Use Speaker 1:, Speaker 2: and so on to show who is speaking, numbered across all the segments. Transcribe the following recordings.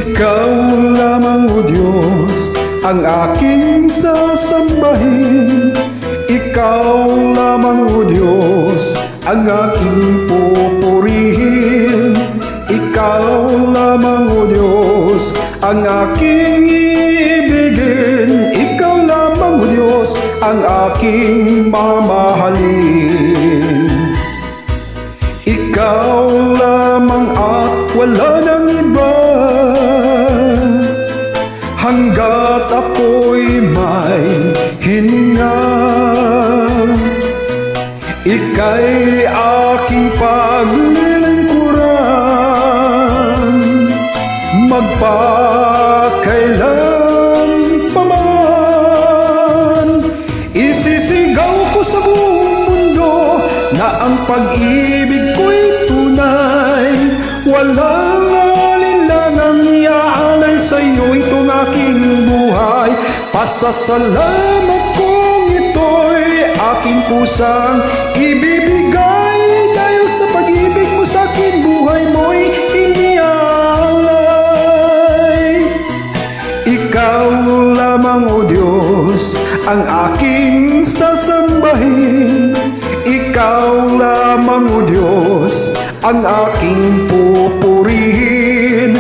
Speaker 1: Ikaw lamang, O Diyos, ang aking sasambahin. Ikaw lamang, O Diyos, ang aking pupurihin. Ikaw lamang, O Diyos, ang aking ibigin. Ikaw lamang, O Diyos, ang aking mamahalin. Ikaw lamang at wala nang iba, hanggat ako'y may hininga. Ika'y aking paglilingkuran, magpakailan pa man. Isisigaw ko sa buong mundo na ang pag-ibig ko'y tunay. Walang alinlangang iaalay sa'yo itong aking buhay. Pasasalamat kong ito'y aking pusang ibibigay, dahil sa pag-ibig mo sa akin buhay mo'y iniaalay. Ikaw lamang, O Diyos, ang aking sasambahin. Ikaw lamang, O Diyos, ang aking pupurihin.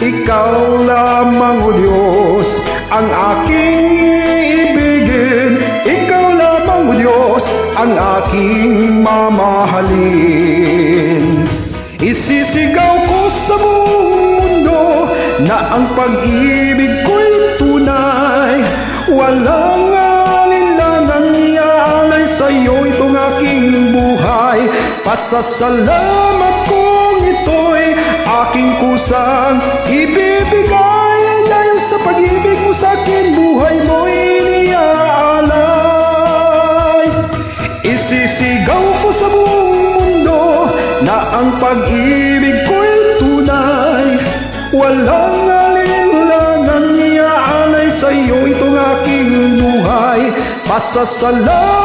Speaker 1: Ikaw lamang, O Diyos, ang aking iibigin. Ikaw lamang, O Diyos, ang aking mamahalin. Isisigaw ko sa buong mundo na ang pag-ibig ko'y tunay. Walang alinlangang iaalay sa'yo itong aking buhay. Pasasalamat kong ito'y aking kusang ibibigay, dahil sa pag-ibig mo sa akin buhay mo'y iniaalay. Isisigaw ko sa buong mundo na ang pag-ibig ko'y tunay. Walang alinlangang iaalay sa'yo itong aking buhay. Pasasalamat